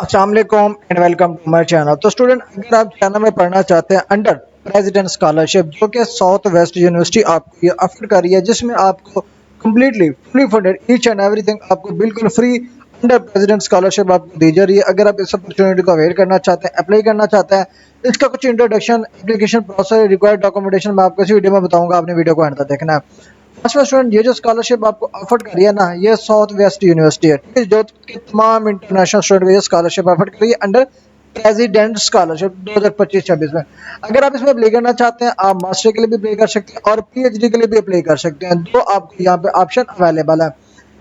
अस्सलाम वालेकुम and welcome to my channel. तो स्टूडेंट, अगर आप चाइना में पढ़ना चाहते हैं अंडर प्रेसिडेंट स्कॉलरशिप, जो कि साउथ वेस्ट यूनिवर्सिटी आपको ये ऑफर कर रही है, जिसमें आपको completely fully funded each and everything आपको बिल्कुल फ्री अंडर प्रेसिडेंट स्कॉलरशिप आपको दी जा रही है। अगर आप इस अपॉर्चुनिटी को अवेल करना चाहते हैं, अप्लाई करना चाहते हैं, इसका कुछ introduction, application process, required documentation मैं आपको इस वीडियो में बताऊंगा। आपने वीडियो को एंड तक देखना है। फर्स्ट स्टूडेंट, ये जो स्कॉलरशिप आपको ऑफर कर रही है ना, ये साउथ वेस्ट यूनिवर्सिटी है, ठीक है, जो कि तमाम इंटरनेशनल स्टूडेंट को ये स्कॉलरशिप ऑफर कर रही है अंडर प्रेसिडेंट स्कॉलरशिप 2025-26 में। अगर आप इसमें अप्लाई करना चाहते हैं, आप मास्टर के लिए भी अप्लाई कर सकते हैं और पीएचडी के लिए भी अप्लाई कर सकते हैं। दो आपको यहाँ पे ऑप्शन अवेलेबल है।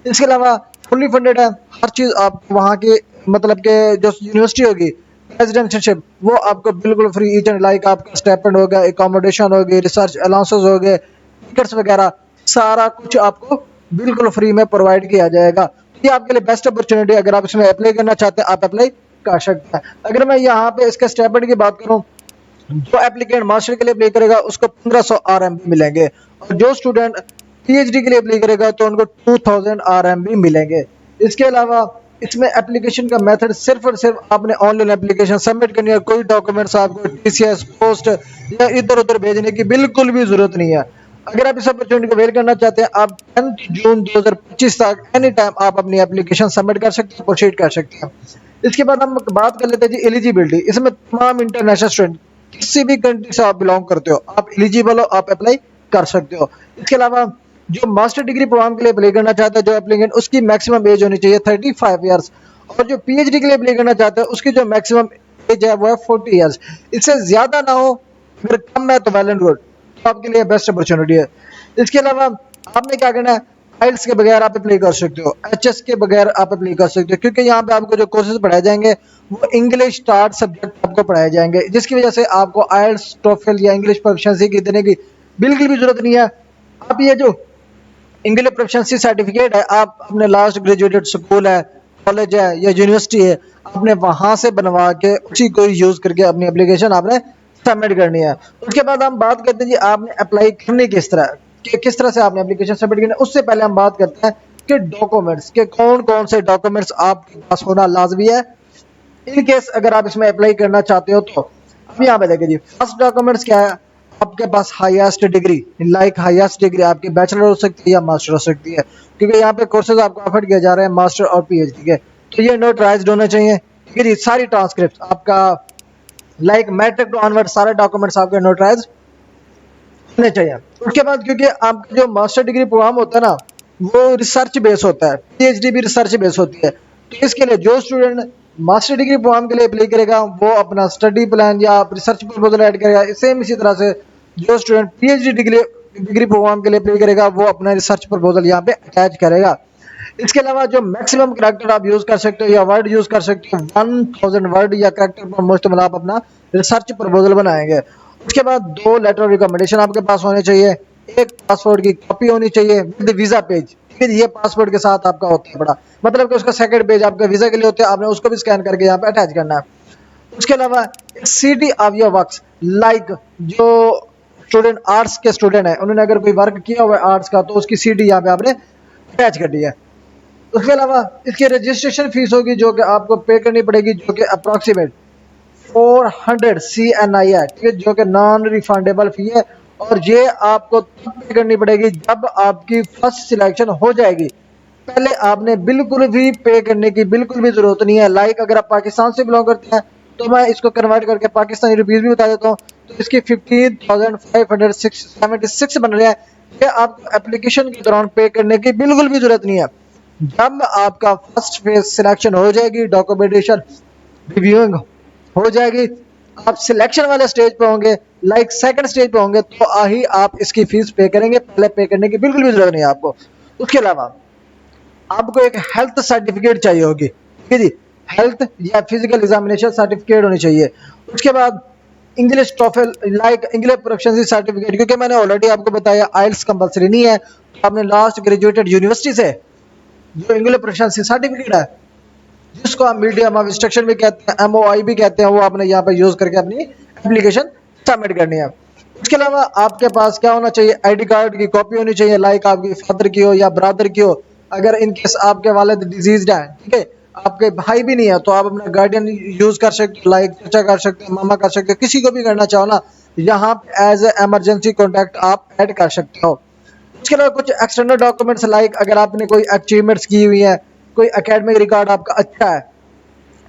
इसके अलावा फुल्ली फंडेड है, हर चीज़ आप वहाँ की, मतलब के जो यूनिवर्सिटी होगी प्रेसिडेंटशिप, वो आपको बिल्कुल फ्री ईच एंड लाइक आपका स्टाइपेंड हो गया, एकोमोडेशन हो गई, रिसर्च अलाउंसेस हो गए, टिकट्स वगैरह, सारा कुछ आपको बिल्कुल फ्री में प्रोवाइड किया जाएगा। ये आपके लिए बेस्ट अपॉर्चुनिटी, अगर आप इसमें अप्लाई करना चाहते हैं आप अप्लाई कर सकते हैं। अगर मैं यहाँ पे इसके स्टाइपेंड की बात करूँ, जो एप्लीकेंट मास्टर के लिए अप्लाई करेगा उसको 1500 आरएमबी मिलेंगे, और जो स्टूडेंट पीएचडी के लिए अप्लाई करेगा तो उनको 2000 आरएमबी मिलेंगे। इसके अलावा इसमें एप्लीकेशन का मेथड सिर्फ और सिर्फ आपने ऑनलाइन एप्लीकेशन सबमिट करनी है। कोई डॉक्यूमेंट्स आपको टीसीएस, पोस्ट या इधर उधर भेजने की बिल्कुल भी जरूरत नहीं है। अगर आप इस अपॉर्चुनिटी को अवेल करना चाहते हैं, आप 10 जून 2025 तक एनी टाइम आप अपनी एप्लीकेशन सबमिट कर सकते हैं, प्रोसीड कर सकते हैं। इसके बाद हम बात कर लेते हैं जी एलिजिबिलिटी। इसमें तमाम इंटरनेशनल स्टूडेंट, किसी भी कंट्री से आप बिलोंग करते हो, आप एलिजिबल हो, आप अप्लाई कर सकते हो। इसके अलावा जो मास्टर डिग्री प्रोग्राम के लिए अप्लाई करना चाहता है जो एप्लीकेंट, उसकी मैक्सिमम एज होनी चाहिए 35 ईयर्स, और जो पीएचडी के लिए अप्लाई करना चाहता है उसकी जो मैक्सिमम एज है वो है 40 ईयर्स। इससे ज्यादा ना हो, अगर कम है तो वेल एंड गुड, तो आपके लिए बेस्ट अपॉर्चुनिटी है। इसके अलावा आपने क्या करना है, आइल्स के बगैर आप अप्लाई कर सकते हो, एचएस के बगैर आप अप्लाई कर सकते हो, क्योंकि यहाँ पे आपको जो कोर्सेज पढ़ाए जाएंगे वो इंग्लिश स्टार्ट सब्जेक्ट आपको पढ़ाए जाएंगे, जिसकी वजह से आपको आइल्स, टोफल या इंग्लिश प्रोफिशिएंसी की देने की बिल्कुल भी जरूरत नहीं है। आप ये जो इंग्लिश प्रोफिशिएंसी सर्टिफिकेट है, आप अपने लास्ट ग्रेजुएटेड स्कूल है, कॉलेज है या यूनिवर्सिटी है, आपने वहां से बनवा के उसी को यूज करके अपनी एप्लीकेशन आपने सबमिट करनी है। उसके बाद हम बात करते हैं जी आपने अप्लाई करनी किस तरह, कि किस तरह से आपने एप्लीकेशन सबमिट करनी है। उससे पहले हम बात करते हैं कि डॉक्यूमेंट्स के कौन कौन से डॉक्यूमेंट्स आपके पास होना लाजमी है इन केस अगर आप इसमें अप्लाई करना चाहते हो। तो अब यहाँ पे देखिए जी, फर्स्ट डॉक्यूमेंट्स क्या है, आपके पास highest degree, like highest degree आपकी बैचलर हो सकती है या मास्टर हो सकती है, क्योंकि यहाँ पे कोर्सेज आपको ऑफर किए जा रहे हैं मास्टर और पीएचडी के। तो ये नोटराइज्ड होने चाहिए, ठीक है जी। सारी ट्रांसक्रिप्ट आपका, लाइक मैट्रिक टू ऑनवर्ड, सारे डॉक्यूमेंट्स आपके नोटराइज होने चाहिए। उसके बाद क्योंकि आपका जो मास्टर डिग्री प्रोग्राम होता है ना, वो रिसर्च बेस होता है, पीएचडी भी रिसर्च बेस होती है। तो इसके लिए जो स्टूडेंट मास्टर डिग्री प्रोग्राम के लिए अप्लाई करेगा वो अपना स्टडी प्लान या रिसर्च प्रपोजल ऐड करेगा। सेम इसी तरह से जो स्टूडेंट पीएचडी डिग्री प्रोग्राम के लिए अप्लाई करेगा वो अपना रिसर्च प्रपोजल यहाँ पे अटैच करेगा। इसके अलावा जो मैक्सिमम कैरेक्टर आप यूज कर सकते हो या वर्ड यूज कर सकते हो, 1000 वर्ड या कैरेक्टर पर मुश्तमिल आप अपना रिसर्च प्रपोजल बनाएंगे। उसके बाद 2 लेटर ऑफ रिकमेंडेशन आपके पास होने चाहिए, एक पासपोर्ट की कॉपी होनी चाहिए विद वीजा पेज, ठीक है। ये पासपोर्ट के साथ आपका होता है बड़ा, मतलब कि उसका सेकंड पेज आपका वीजा के लिए होता है, आपने उसको भी स्कैन करके यहाँ पे अटैच करना है। उसके अलावा CD of your works, like जो स्टूडेंट आर्ट्स के स्टूडेंट है, उन्होंने अगर कोई वर्क किया हुआ है आर्ट्स का, तो उसकी सीडी यहाँ पे आपने अटैच करनी है। उसके अलावा इसकी रजिस्ट्रेशन फीस होगी जो कि आपको पे करनी पड़ेगी, जो कि अप्रॉक्सीमेट 400 CNI है, ठीक है, जो कि नॉन रिफंडेबल फी है। और ये आपको तब पे करनी पड़ेगी जब आपकी फर्स्ट सिलेक्शन हो जाएगी, पहले आपने बिल्कुल भी पे करने की बिल्कुल भी जरूरत नहीं है। लाइक अगर आप पाकिस्तान से बिलोंग करते हैं तो मैं इसको कन्वर्ट करके पाकिस्तानी रुपीज भी बता देता हूँ, तो इसकी 15,576 बन रहा है। ये आपको एप्लीकेशन के दौरान पे करने की बिल्कुल भी जरूरत नहीं है। जब आपका फर्स्ट फेज सिलेक्शन हो जाएगी, डॉक्यूमेंटेशन रिव्यूइंग हो जाएगी, आप सिलेक्शन वाले स्टेज पे होंगे, लाइक सेकंड स्टेज पे होंगे, तो ही आप इसकी फीस पे करेंगे, पहले पे करने की बिल्कुल भी जरूरत नहीं है आपको। उसके अलावा आपको एक हेल्थ सर्टिफिकेट चाहिए होगी, ठीक है जी, हेल्थ या फिजिकल एग्जामिनेशन सर्टिफिकेट होनी चाहिए। उसके बाद English TOEFL, like English proficiency certificate, क्योंकि मैंने ऑलरेडी आपको बताया आइल्स कंपलसरी नहीं है, तो आपने लास्ट ग्रेजुएटेड यूनिवर्सिटी से जो इंग्लिश प्रोफिशिएंसी सर्टिफिकेट है, जिसको आप मीडियम ऑफ इंस्ट्रक्शन भी कहते हैं, MOI भी कहते हैं, वो आपने यहाँ पे यूज करके अपनी एप्लीकेशन सबमिट करनी है। उसके अलावा आपके पास क्या होना चाहिए, आईडी कार्ड की कॉपी होनी चाहिए, लाइक आपकी फादर की हो या ब्रदर की हो, अगर इन केस आपके वालिद डिजीज है, ठीक है, आपके भाई भी नहीं है तो आप अपना गार्डियन यूज कर सकते हो, लाइक चाचा कर सकते हो, मामा कर सकते हो, किसी को भी करना चाहो ना यहाँ पे एज ए इमरजेंसी कॉन्टैक्ट आप ऐड कर सकते हो। उसके अलावा कुछ एक्सटर्नल डॉक्यूमेंट्स लाइक अगर आपने कोई अचीवमेंट्स की हुई है, कोई एकेडमिक रिकॉर्ड आपका अच्छा है,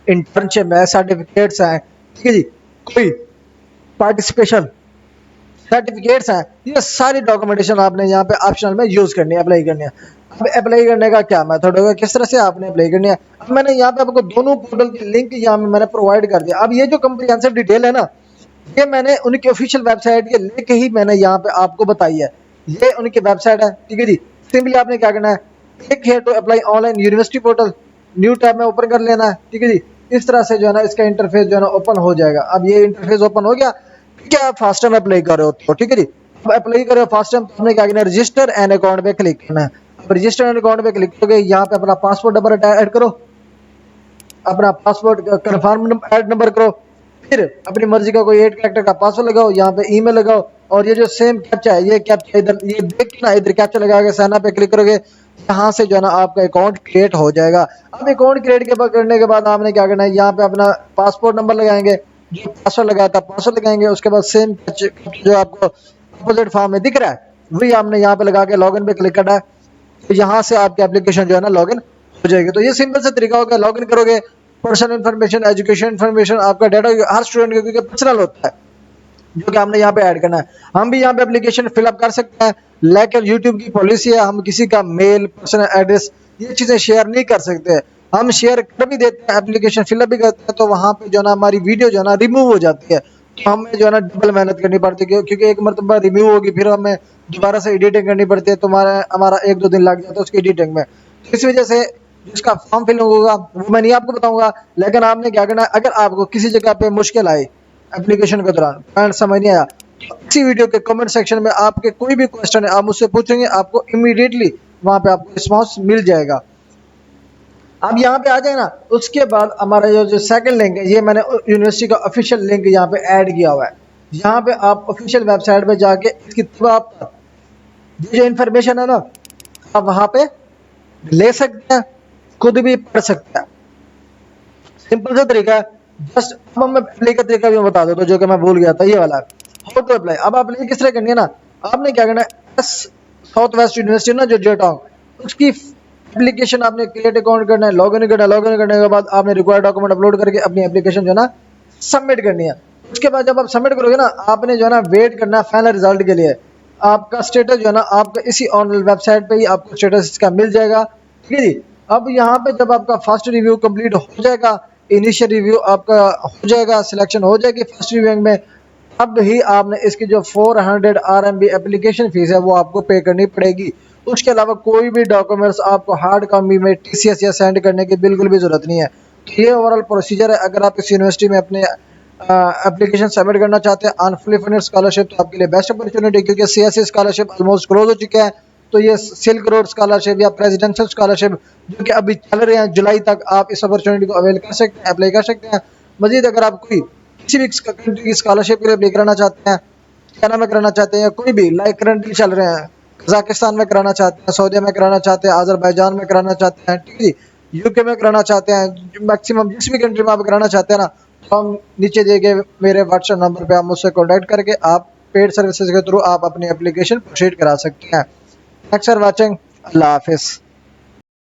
इंटर्नशिप है, सर्टिफिकेट्स हैं, ठीक है जी, कोई पार्टिसिपेशन सर्टिफिकेट्स हैं, ये सारी डॉक्यूमेंटेशन आपने यहाँ पे ऑप्शनल में यूज करनी है, अप्लाई करनी है। अब अप्लाई करने का क्या मेथड होगा, किस तरह से आपने अप्लाई करनी है, अब मैंने यहाँ पे आपको दोनों पोर्टल की लिंक यहाँ पे मैंने प्रोवाइड कर दिया। अब ये जो कंप्रिहेंसिव डिटेल है ना, ये मैंने उनकी ऑफिशियल वेबसाइट के लिंक ही मैंने यहाँ पे आपको बताई है, ये उनकी वेबसाइट है, ठीक है जी। सिंपली आपने क्या करना है, click here to apply online university portal, new tab में ओपन कर लेना है, ठीक है जी। इस तरह से जो है ना इसका इंटरफेस जो है ना ओपन हो जाएगा। अब ये इंटरफेस ओपन हो गया, क्या आप फास्ट टाइम अप्लाई कर रहे हो, ठीक है जी। अब अप्लाई कर रहे हो फास्ट टाइम, तो आपने क्या करना है, रजिस्टर एन अकाउंट पे क्लिक करना है। अब रजिस्टर एन अकाउंट पे क्लिक करोगे, यहाँ पे अपना पासपोर्ट नंबर ऐड करो, अपना पासपोर्ट कन्फर्म ऐड नंबर करो, फिर अपनी मर्जी का कोई 8 कैरेक्टर का पासवर्ड लगाओ, यहाँ पे ईमेल लगाओ, और ये जो सेम कैप्चा है, ये कैप्चा इधर ये देख के ना इधर कैप्चा लगा के साइन अप पे क्लिक करोगे, यहाँ से जो है ना आपका अकाउंट क्रिएट हो जाएगा। अब अकाउंट क्रिएट करने के बाद आपने क्या करना है, यहाँ पे अपना पासपोर्ट नंबर लगाएंगे, जो पासवर्ड लगाया था पासवर्ड लगाएंगे, उसके बाद सेम जो आपको अपोजिट फॉर्म में दिख रहा है वही आपने यहाँ पे लगा के लॉगिन पे क्लिक करना है, तो यहाँ से आपकी एप्लीकेशन जो है ना लॉगिन हो जाएगी। तो ये सिंपल सा तरीका होगा, लॉगिन करोगे, पर्सनल इन्फॉर्मेशन, एजुकेशन इन्फॉर्मेशन, आपका डाटा हर स्टूडेंट क्योंकि पर्सनल होता है जो कि हमने यहाँ पे ऐड करना है। हम भी यहाँ पे एप्लीकेशन फिलअप कर सकते हैं, लेकिन यूट्यूब की पॉलिसी है हम किसी का मेल, पर्सनल एड्रेस, ये चीज़ें शेयर नहीं कर सकते। हम शेयर कर भी देते हैं, एप्लीकेशन फिलअप भी करते हैं, तो वहाँ पे जो है ना हमारी वीडियो जो है ना रिमूव हो जाती है, तो हमें जो है ना डबल मेहनत करनी पड़ती है, क्योंकि एक मरतबा रिमूव होगी फिर हमें दोबारा से एडिटिंग करनी पड़ती है, तो हमारा 1-2 दिन लग जाता है उसकी एडिटिंग में। तो इस वजह से जिसका फॉर्म फिल होगा वो मैं नहीं आपको बताऊंगा, लेकिन आपने क्या करना है, अगर आपको किसी जगह पे मुश्किल आए एप्लीकेशन के दौरान, पॉइंट समझ नहीं आया, तो इसी वीडियो के कमेंट सेक्शन में आपके कोई भी क्वेश्चन है आप मुझसे पूछेंगे, आपको इमीडिएटली वहां पे आपको रिस्पॉन्स मिल जाएगा। अब यहाँ पे आ जाए ना, उसके बाद हमारा जो सेकंड लिंक है, ये मैंने यूनिवर्सिटी का ऑफिशियल लिंक यहाँ पे ऐड किया हुआ है। यहाँ पे आप ऑफिशियल वेबसाइट पे जाके इसकी थ्रू आप ये जो इन्फॉर्मेशन है ना आप वहाँ पे ले सकते हैं, खुद भी पढ़ सकते हैं। सिंपल सा तरीका है, जस्ट अब मैं अप्लाई का तरीका भी मैं बता देता हूँ जो कि मैं भूल गया था, ये वाला हाउ टू अप्लाई। अब अप्लाई किस तरह करनी है ना, आपने क्या करना है, साउथ वेस्ट यूनिवर्सिटी ना जो जेटोंग, उसकी एप्लीकेशन आपने क्रिएट अकाउंट करना है, लॉगिन करना है, लॉगिन करने के बाद आपने रिक्वायर्ड डॉक्यूमेंट अपलोड करके अपनी एप्लीकेशन जो है ना सबमिट करनी है। उसके बाद जब आप सबमिट करोगे ना, आपने जो है ना वेट करना है फाइनल रिजल्ट के लिए। आपका स्टेटस जो है ना आपका इसी ऑनलाइन वेबसाइट पे ही आपको स्टेटस इसका मिल जाएगा, ठीक है जी। अब यहाँ पे जब आपका फर्स्ट रिव्यू कंप्लीट हो जाएगा, इनिशियल रिव्यू आपका हो जाएगा, सिलेक्शन हो जाएगी फर्स्ट रिव्यू में, अब ही आपने इसकी जो 400 RMB एप्लीकेशन फीस है वो आपको पे करनी पड़ेगी। उसके अलावा कोई भी डॉक्यूमेंट्स आपको हार्ड कॉपी में TCS या सेंड करने की बिल्कुल भी ज़रूरत नहीं है। तो ये ओवरऑल प्रोसीजर है। अगर आप इस यूनिवर्सिटी में अपने एप्लीकेशन सबमिट करना चाहते हैं ऑन फुली फंडेड स्कॉलरशिप, तो आपके लिए बेस्ट अपॉर्चुनिटी, क्योंकि CSE स्कॉलरशिप ऑलमोस्ट क्लोज हो चुके हैं। तो ये सिल्क रोड स्कॉलरशिप या प्रेसिडेंशियल स्कॉलरशिप जो कि अभी चल रहे हैं जुलाई तक, आप इस अपॉर्चुनिटी को अवेल कर सकते हैं, अप्लाई कर सकते हैं। मजीद अगर आप कोई किसी भी कंट्री की स्कॉलरशिप के लिए अप्लाई कराना चाहते हैं, चाइना में कराना चाहते हैं, या कोई भी लाइक करंटली चल रहे हैं, कजाकिस्तान में कराना चाहते हैं, सऊदी में कराना चाहते हैं, अजरबैजान में कराना चाहते हैं, ठीक है, UK में कराना चाहते हैं, मैक्सिमम जिस भी कंट्री में आप कराना चाहते हैं ना, तो हम नीचे दिए गए मेरे व्हाट्सएप नंबर पे आप मुझसे कॉन्टैक्ट करके आप पेड सर्विसेज के थ्रू आप अपनी एप्लीकेशन प्रोसीड करा सकते हैं। थैंक्स फॉर वॉचिंग, अल्लाह हाफिज़।